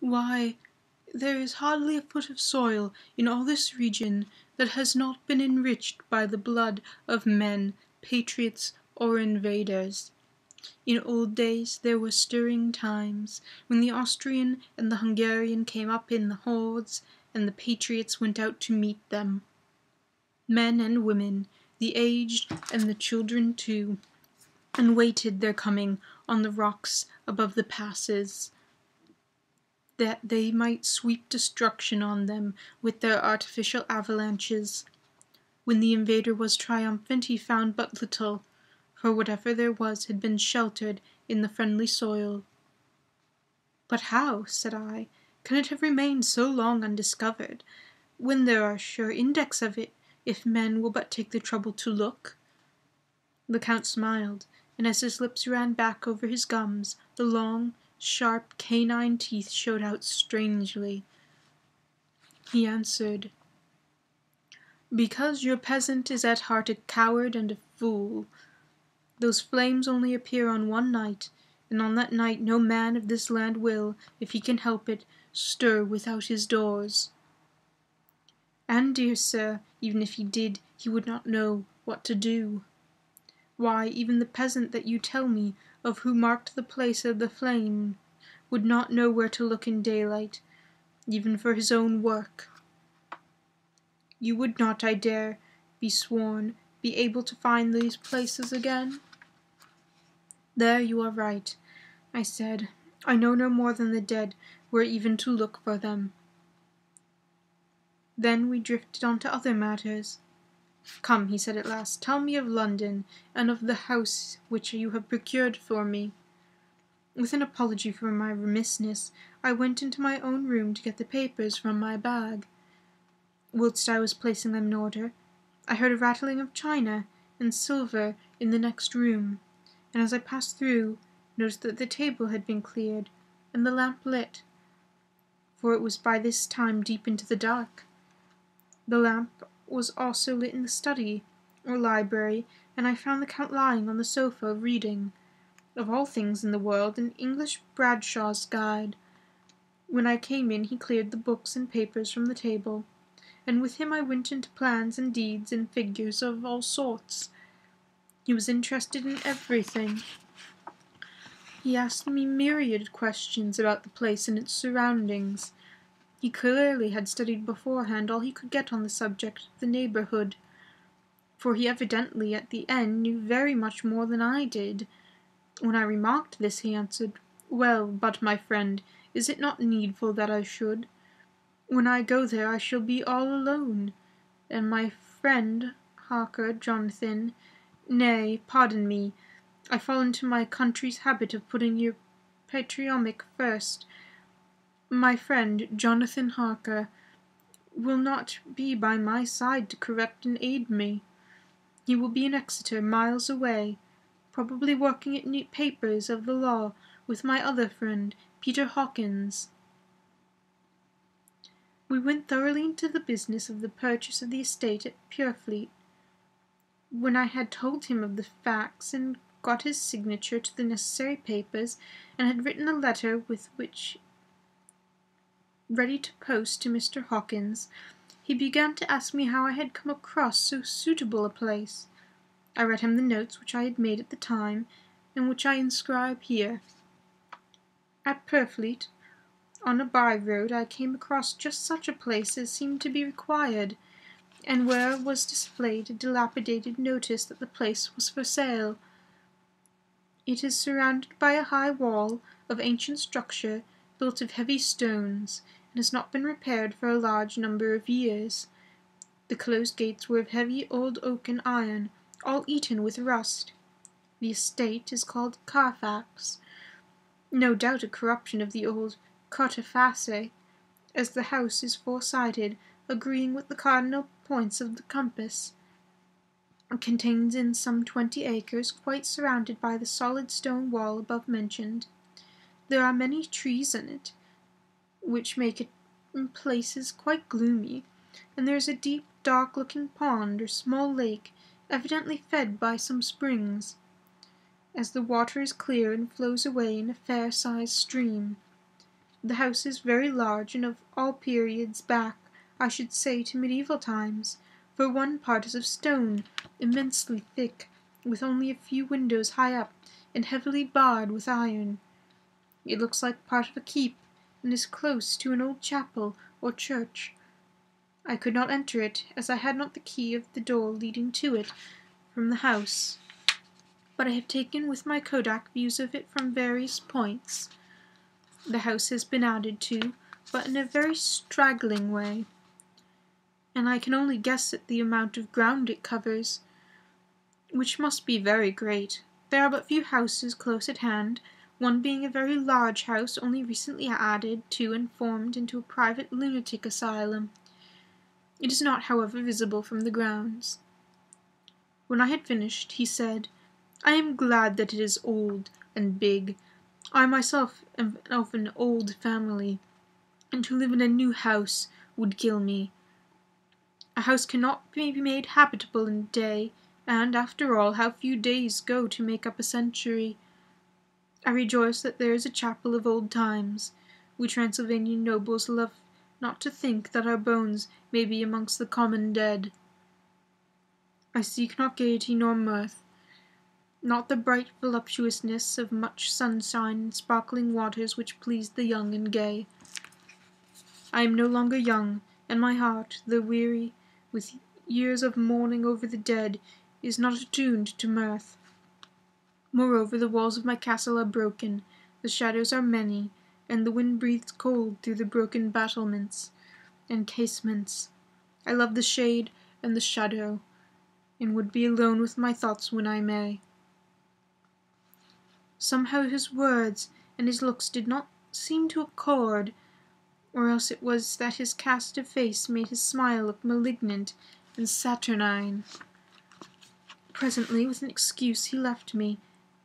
Why, there is hardly a foot of soil in all this region that has not been enriched by the blood of men, patriots or invaders. In old days there were stirring times, when the Austrian and the Hungarian came up in the hordes, and the patriots went out to meet them. Men and women, the aged and the children too, and waited their coming on the rocks above the passes, that they might sweep destruction on them with their artificial avalanches. When the invader was triumphant he found but little, for whatever there was had been sheltered in the friendly soil. "But how," said I, "can it have remained so long undiscovered, when there are sure index of it, if men will but take the trouble to look?" The Count smiled, and as his lips ran back over his gums, the long, sharp, canine teeth showed out strangely. He answered, "Because your peasant is at heart a coward and a fool. Those flames only appear on one night, and on that night no man of this land will, if he can help it, stir without his doors. And, dear sir, even if he did, he would not know what to do. Why, even the peasant that you tell me of who marked the place of the flame would not know where to look in daylight, even for his own work. You would not, I dare be sworn, be able to find these places again?" "There you are right," I said. "I know no more than the dead where even to look for them." Then we drifted on to other matters. "Come," he said at last, "tell me of London, and of the house which you have procured for me." With an apology for my remissness, I went into my own room to get the papers from my bag. Whilst I was placing them in order, I heard a rattling of china and silver in the next room, and as I passed through, noticed that the table had been cleared, and the lamp lit, for it was by this time deep into the dark. The lamp was also lit in the study, or library, and I found the Count lying on the sofa reading, of all things in the world, an English Bradshaw's Guide. When I came in he cleared the books and papers from the table, and with him I went into plans and deeds and figures of all sorts. He was interested in everything. He asked me myriad questions about the place and its surroundings. He clearly had studied beforehand all he could get on the subject of the neighbourhood, for he evidently at the end knew very much more than I did. When I remarked this, he answered, "Well, but my friend, is it not needful that I should? When I go there I shall be all alone, and my friend Harker, Jonathan—nay, pardon me, I fall into my country's habit of putting your patronymic first. My friend, Jonathan Harker, will not be by my side to correct and aid me. He will be in Exeter, miles away, probably working at papers of the law with my other friend, Peter Hawkins." We went thoroughly into the business of the purchase of the estate at Purfleet. When I had told him of the facts, and got his signature to the necessary papers, and had written a letter with which ready to post to Mr. Hawkins, he began to ask me how I had come across so suitable a place. I read him the notes which I had made at the time, and which I inscribe here. At Purfleet, on a by-road, I came across just such a place as seemed to be required, and where was displayed a dilapidated notice that the place was for sale. It is surrounded by a high wall of ancient structure built of heavy stones, and has not been repaired for a large number of years. The closed gates were of heavy old oak and iron, all eaten with rust. The estate is called Carfax, no doubt a corruption of the old Cartafase, as the house is four-sided, agreeing with the cardinal points of the compass. It contains in some 20 acres, quite surrounded by the solid stone wall above mentioned. There are many trees in it, which make it in places quite gloomy, and there is a deep, dark-looking pond or small lake, evidently fed by some springs, as the water is clear and flows away in a fair-sized stream. The house is very large, and of all periods back, I should say, to medieval times, for one part is of stone, immensely thick, with only a few windows high up, and heavily barred with iron. It looks like part of a keep, and is close to an old chapel or church. I could not enter it, as I had not the key of the door leading to it from the house, but I have taken with my kodak views of it from various points. The house has been added to, but in a very straggling way, and I can only guess at the amount of ground it covers, which must be very great. There are but few houses close at hand, one being a very large house only recently added to and formed into a private lunatic asylum. It is not, however, visible from the grounds. When I had finished, he said, "I am glad that it is old and big. I myself am of an old family, and to live in a new house would kill me. A house cannot be made habitable in a day, and, after all, how few days go to make up a century. I rejoice that there is a chapel of old times. We Transylvanian nobles love not to think that our bones may be amongst the common dead. I seek not gaiety nor mirth, not the bright voluptuousness of much sunshine and sparkling waters which please the young and gay. I am no longer young, and my heart, though weary with years of mourning over the dead, is not attuned to mirth. Moreover, the walls of my castle are broken, the shadows are many, and the wind breathes cold through the broken battlements and casements. I love the shade and the shadow, and would be alone with my thoughts when I may." Somehow his words and his looks did not seem to accord, or else it was that his cast of face made his smile look malignant and saturnine. Presently, with an excuse, he left me,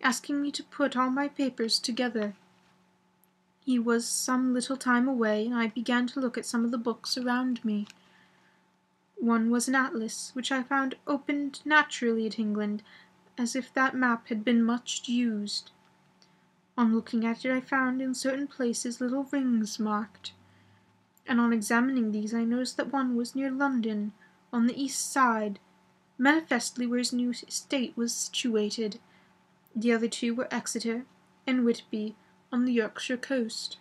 asking me to put all my papers together. He was some little time away, and I began to look at some of the books around me. One was an atlas, which I found opened naturally at England, as if that map had been much used. On looking at it, I found in certain places little rings marked, and on examining these I noticed that one was near London, on the east side, manifestly where his new estate was situated. The other two were Exeter and Whitby, on the Yorkshire coast.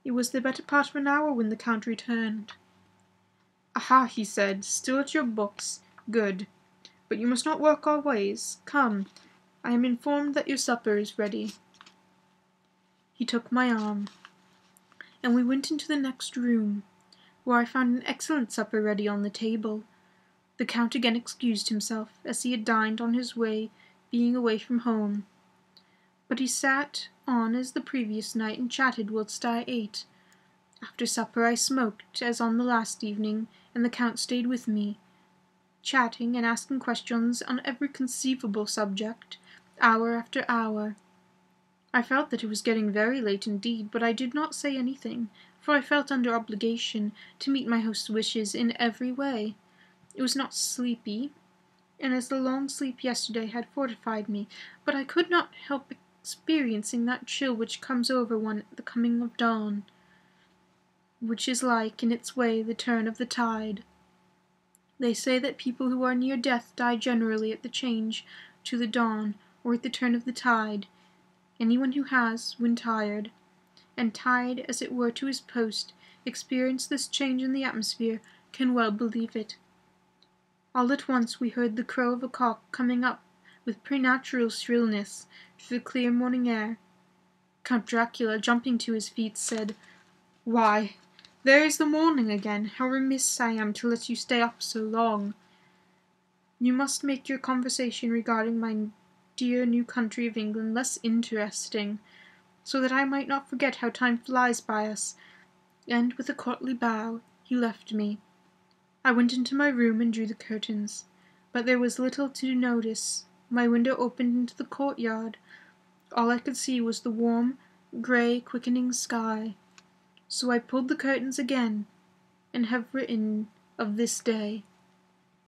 It was the better part of an hour when the Count returned. "Aha," he said, "still at your books. Good. But you must not work always. Come, I am informed that your supper is ready." He took my arm, and we went into the next room, where I found an excellent supper ready on the table. The Count again excused himself, as he had dined on his way, being away from home. But he sat on as the previous night and chatted whilst I ate. After supper I smoked, as on the last evening, and the Count stayed with me, chatting and asking questions on every conceivable subject, hour after hour. I felt that it was getting very late indeed, but I did not say anything, for I felt under obligation to meet my host's wishes in every way. It was not sleepy, and as the long sleep yesterday had fortified me, but I could not help experiencing that chill which comes over one at the coming of dawn, which is like, in its way, the turn of the tide. They say that people who are near death die generally at the change to the dawn, or at the turn of the tide. Anyone who has, when tired, and tied as it were to his post, experienced this change in the atmosphere, can well believe it. All at once we heard the crow of a cock coming up with preternatural shrillness through the clear morning air. Count Dracula, jumping to his feet, said, "Why, there is the morning again! How remiss I am to let you stay up so long! You must make your conversation regarding my dear new country of England less interesting, so that I might not forget how time flies by us," and, with a courtly bow, he left me. I went into my room and drew the curtains, but there was little to notice. My window opened into the courtyard. All I could see was the warm, grey, quickening sky. So I pulled the curtains again, and have written of this day.